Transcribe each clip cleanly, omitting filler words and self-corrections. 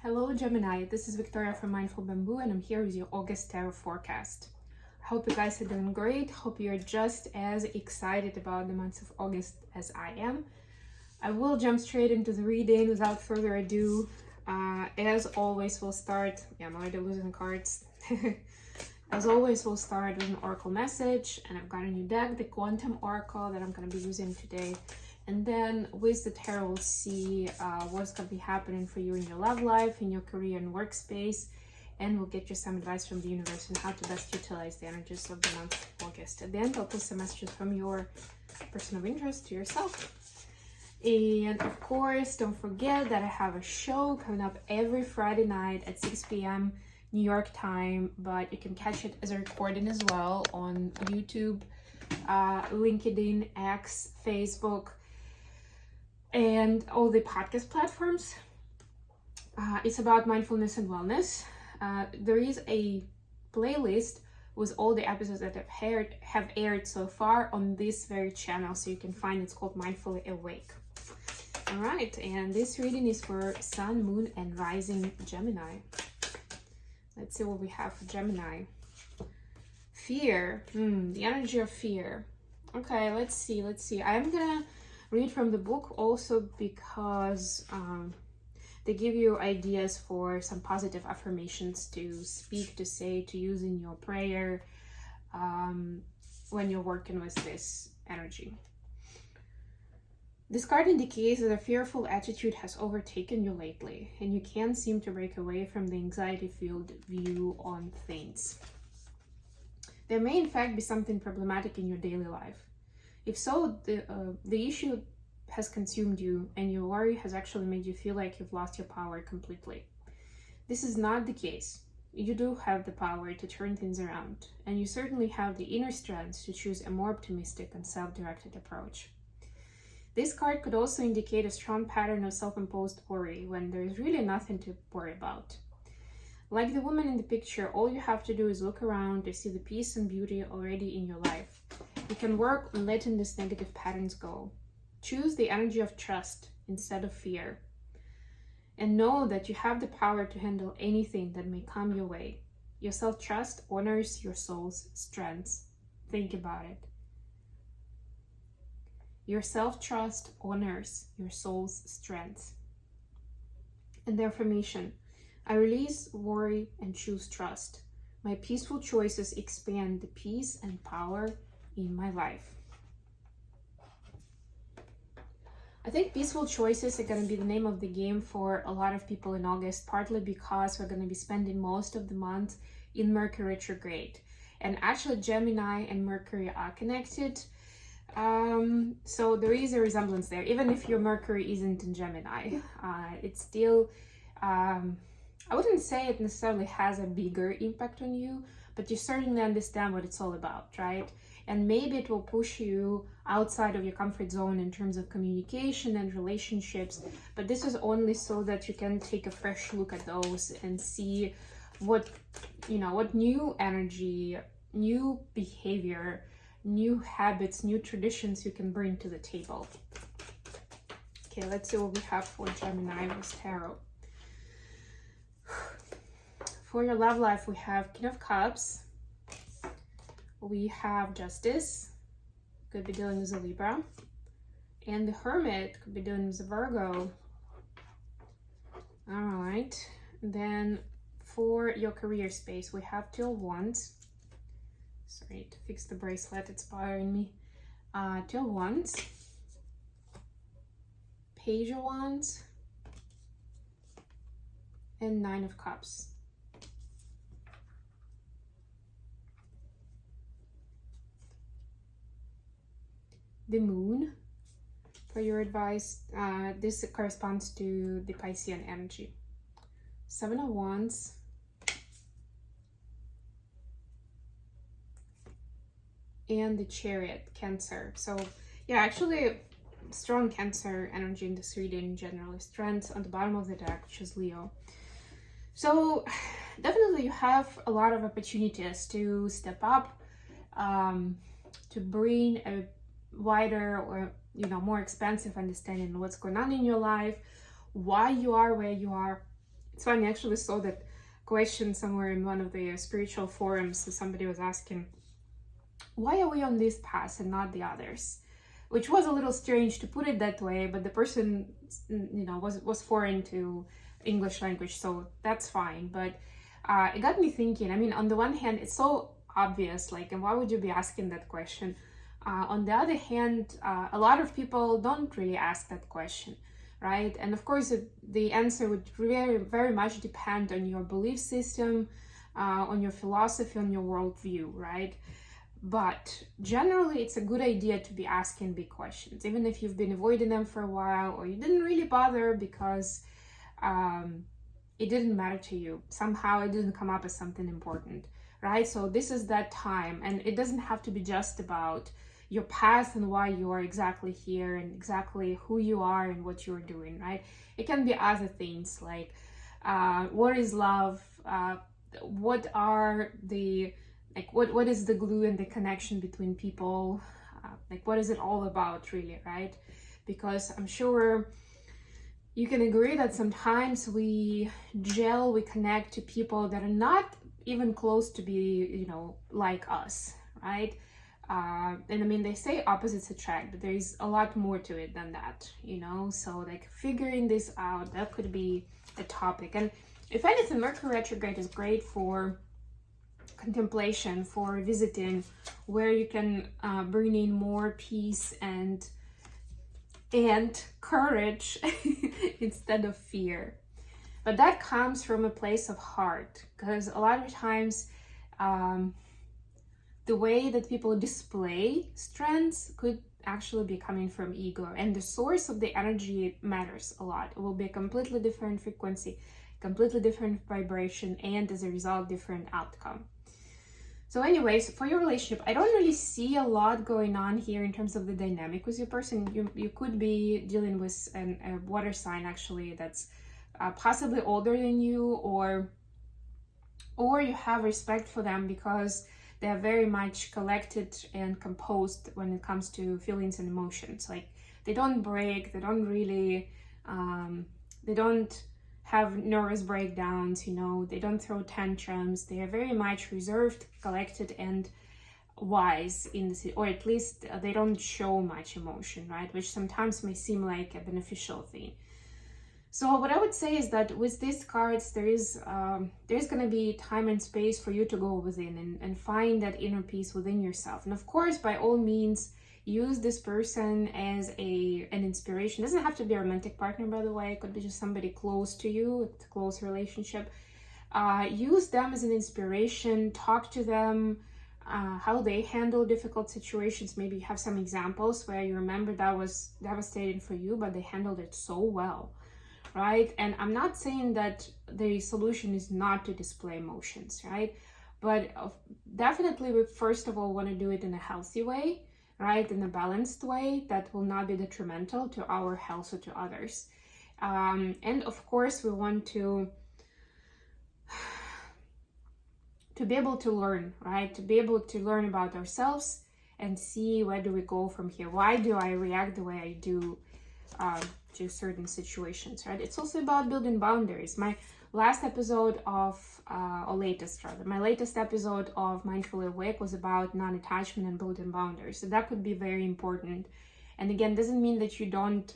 Hello Gemini, this is Victoria from Mindful Bamboo and I'm here with your August tarot forecast. I hope you guys are doing great. Hope you're just as excited about the month of August as I am. I will jump straight into the reading without further ado. As always, we'll start. I'm already losing cards. As always, we'll start with an oracle message, and I've got a new deck, the Quantum Oracle, that I'm going to be using today. And then with the tarot, we'll see what's going to be happening for you in your love life, in your career and workspace, and we'll get you some advice from the universe on how to best utilize the energies of the month of August. At the end, I'll put some messages from your person of interest to yourself. And of course, don't forget that I have a show coming up every Friday night at 6 p.m. New York time, but you can catch it as a recording as well on YouTube, LinkedIn, X, Facebook, and all the podcast platforms. It's about mindfulness and wellness. There is a playlist with all the episodes that have aired so far on this very channel, so you can find it's called Mindfully Awake. All right, and this reading is for Sun, Moon, and Rising Gemini. Let's see what we have for Gemini. Fear, the energy of fear. Okay, let's see. I'm gonna read from the book also because they give you ideas for some positive affirmations to speak, to say, to use in your prayer when you're working with this energy. This card indicates that a fearful attitude has overtaken you lately, and you can't seem to break away from the anxiety-filled view on things. There may in fact be something problematic in your daily life. If so, the issue has consumed you, and your worry has actually made you feel like you've lost your power completely. This is not the case. You do have the power to turn things around, and you certainly have the inner strength to choose a more optimistic and self-directed approach. This card could also indicate a strong pattern of self-imposed worry when there is really nothing to worry about. Like the woman in the picture, all you have to do is look around to see the peace and beauty already in your life. You can work on letting these negative patterns go. Choose the energy of trust instead of fear. And know that you have the power to handle anything that may come your way. Your self-trust honors your soul's strengths. Think about it. Your self-trust honors your soul's strengths. And the affirmation: I release worry and choose trust. My peaceful choices expand the peace and power in my life. I think peaceful choices are going to be the name of the game for a lot of people in August, partly because we're going to be spending most of the month in Mercury retrograde. And actually, Gemini and Mercury are connected. So there is a resemblance there. Even if your Mercury isn't in Gemini, it's still, I wouldn't say it necessarily has a bigger impact on you, but you certainly understand what it's all about, right? And maybe it will push you outside of your comfort zone in terms of communication and relationships, but this is only so that you can take a fresh look at those and see what new energy, new behavior, new habits, new traditions you can bring to the table. Okay, let's see what we have for Gemini with tarot. For your love life, we have King of Cups. We have Justice. Could be dealing with a Libra. And the Hermit could be dealing with a Virgo. All right. Then for your career space, we have Two of Wands. Sorry to fix the bracelet, it's bothering me. Two of Wands, Page of Wands, and Nine of Cups. The Moon, for your advice, this corresponds to the Piscean energy. Seven of Wands, and the Chariot, Cancer. So yeah, actually strong Cancer energy in this reading generally. Strength on the bottom of the deck, which is Leo. So definitely you have a lot of opportunities to step up, to bring a wider or more expansive understanding of what's going on in your life, why you are where you are. It's funny, I actually saw that question somewhere in one of the spiritual forums. So somebody was asking, why are we on this path and not the others? Which was a little strange to put it that way, but the person, was foreign to English language, so that's fine. But it got me thinking. I mean, on the one hand, it's so obvious, like, and why would you be asking that question? On the other hand, a lot of people don't really ask that question, right? And of course, the answer would very, very much depend on your belief system, on your philosophy, on your worldview, right? But generally, it's a good idea to be asking big questions, even if you've been avoiding them for a while, or you didn't really bother because it didn't matter to you. Somehow it didn't come up as something important, right? So this is that time, and it doesn't have to be just about your past and why you are exactly here and exactly who you are and what you're doing, right? It can be other things like what is love, what are the what is the glue and the connection between people, what is it all about really, right? Because I'm sure you can agree that sometimes we gel, we connect to people that are not even close to be, like us, right? And I mean, they say opposites attract, but there is a lot more to it than that, So figuring this out, that could be a topic. And if anything, Mercury retrograde is great for contemplation, for visiting, where you can bring in more peace and courage instead of fear. But that comes from a place of heart, because a lot of times the way that people display strengths could actually be coming from ego, and the source of the energy matters a lot. It will be a completely different frequency, completely different vibration, and as a result, different outcome. So anyways, for your relationship, I don't really see a lot going on here in terms of the dynamic with your person. You could be dealing with a water sign, actually, that's possibly older than you, or you have respect for them because they're very much collected and composed when it comes to feelings and emotions. Like, they don't break, they don't really, they don't have nervous breakdowns, they don't throw tantrums. They are very much reserved, collected, and wise or at least they don't show much emotion, right? Which sometimes may seem like a beneficial thing. So what I would say is that with these cards, there's going to be time and space for you to go within and find that inner peace within yourself. And of course, by all means, use this person as an inspiration. It doesn't have to be a romantic partner, by the way. It could be just somebody close to you, a close relationship. Use them as an inspiration. Talk to them, how they handle difficult situations. Maybe you have some examples where you remember that was devastating for you, but they handled it so well, right? And I'm not saying that the solution is not to display emotions, right? But definitely we first of all want to do it in a healthy way, right? In a balanced way that will not be detrimental to our health or to others. And of course, we want to be able to learn, right? To be able to learn about ourselves and see where do we go from here. Why do I react the way I do to certain situations, right? It's also about building boundaries. My latest episode of Mindfully Awake was about non-attachment and building boundaries. So that could be very important. And again, doesn't mean that you don't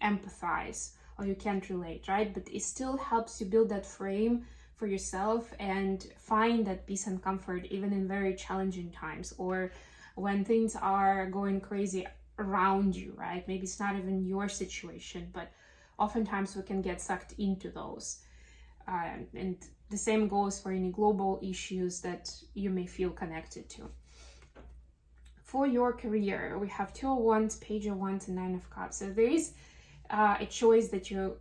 empathize or you can't relate, right? But it still helps you build that frame for yourself and find that peace and comfort even in very challenging times, or when things are going crazy around you, right? Maybe it's not even your situation, but oftentimes we can get sucked into those. And the same goes for any global issues that you may feel connected to. For your career, we have Two of Wands, Page of Wands, and Nine of Cups. So there is a choice that you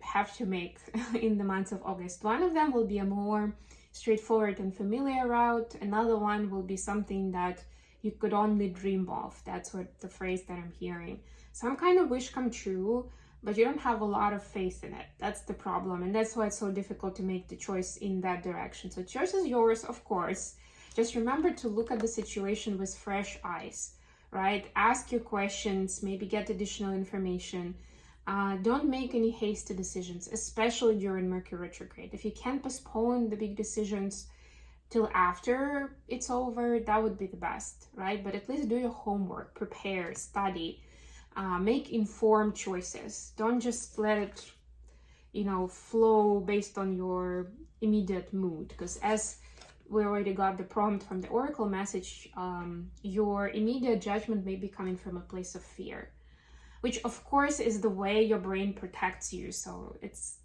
have to make in the month of August. One of them will be a more straightforward and familiar route. Another one will be something that you could only dream of. That's what the phrase that I'm hearing. Some kind of wish come true, but you don't have a lot of faith in it. That's the problem. And that's why it's so difficult to make the choice in that direction. So choice is yours, of course. Just remember to look at the situation with fresh eyes, right? Ask your questions, maybe get additional information. Don't make any hasty decisions, especially during Mercury retrograde. If you can't postpone the big decisions till after it's over, that would be the best, right? But at least do your homework, prepare, study, make informed choices. Don't just let it, flow based on your immediate mood, because as we already got the prompt from the oracle message, your immediate judgment may be coming from a place of fear, which of course is the way your brain protects you. So it's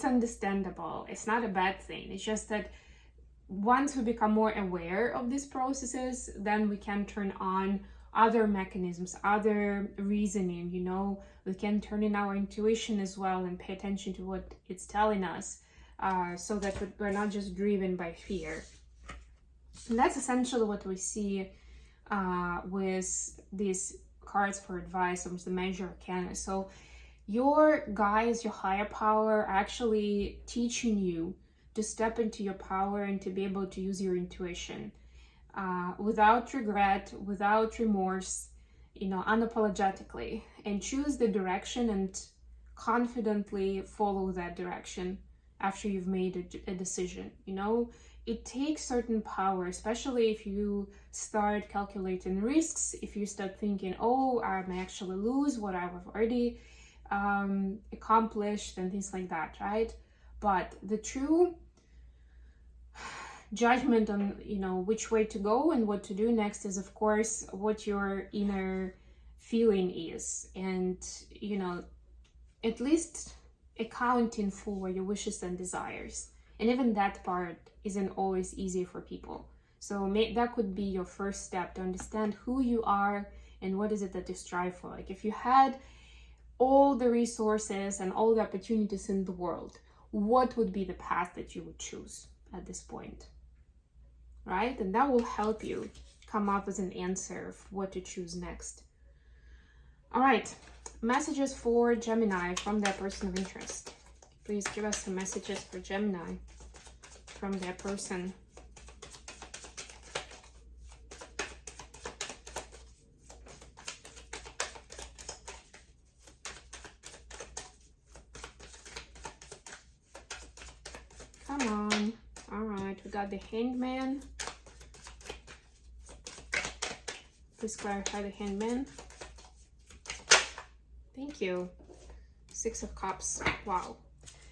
understandable. It's not a bad thing. It's just that once we become more aware of these processes, then we can turn on other mechanisms, other reasoning, we can turn in our intuition as well and pay attention to what it's telling us, so that we're not just driven by fear. And that's essentially what we see with these cards for advice of the major arcana. So your guides, your higher power, are actually teaching you to step into your power and to be able to use your intuition without regret, without remorse, unapologetically, and choose the direction and confidently follow that direction after you've made a decision. It takes certain power, especially if you start calculating risks, if you start thinking, oh, I may actually lose what I've already accomplished and things like that, right? But the true judgment on which way to go and what to do next is, of course, what your inner feeling is, and at least accounting for your wishes and desires. And even that part isn't always easy for people. So that could be your first step, to understand who you are and what is it that you strive for. Like, if you had all the resources and all the opportunities in the world, what would be the path that you would choose at this point, right? And that will help you come up with an answer of what to choose next. All right, messages for Gemini from their person of interest. Please give us some messages for Gemini from their person. Come on. All right, we got the Hanged Man. Please clarify the Hanged Man. Thank you. Six of Cups. Wow.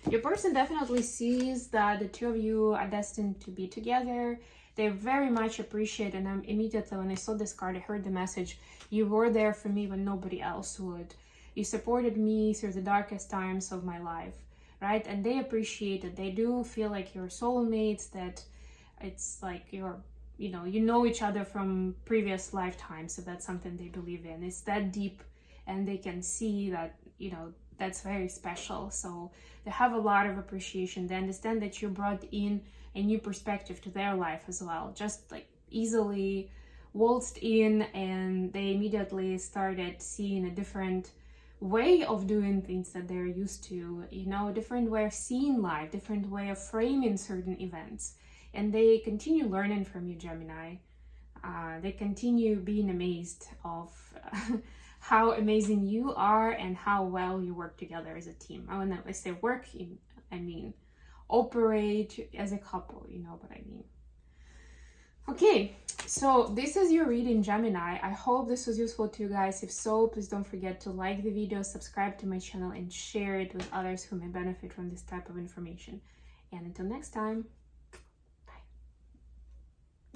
Your person definitely sees that the two of you are destined to be together. They very much appreciate, and immediately when I saw this card, I heard the message, you were there for me when nobody else would. You supported me through the darkest times of my life, right? And they appreciate it. They do feel like you're soulmates, that it's like you're, you know each other from previous lifetimes. So that's something they believe in. It's that deep, and they can see that, that's very special. So they have a lot of appreciation. They understand that you brought in a new perspective to their life as well, just like easily waltzed in, and they immediately started seeing a different way of doing things that they're used to, a different way of seeing life, different way of framing certain events. And they continue learning from you, Gemini. They continue being amazed of how amazing you are and how well you work together as a team. When I say work, I mean operate as a couple, you know what I mean. Okay, so this is your reading, Gemini. I hope this was useful to you guys. If so, please don't forget to like the video, subscribe to my channel, and share it with others who may benefit from this type of information. And until next time.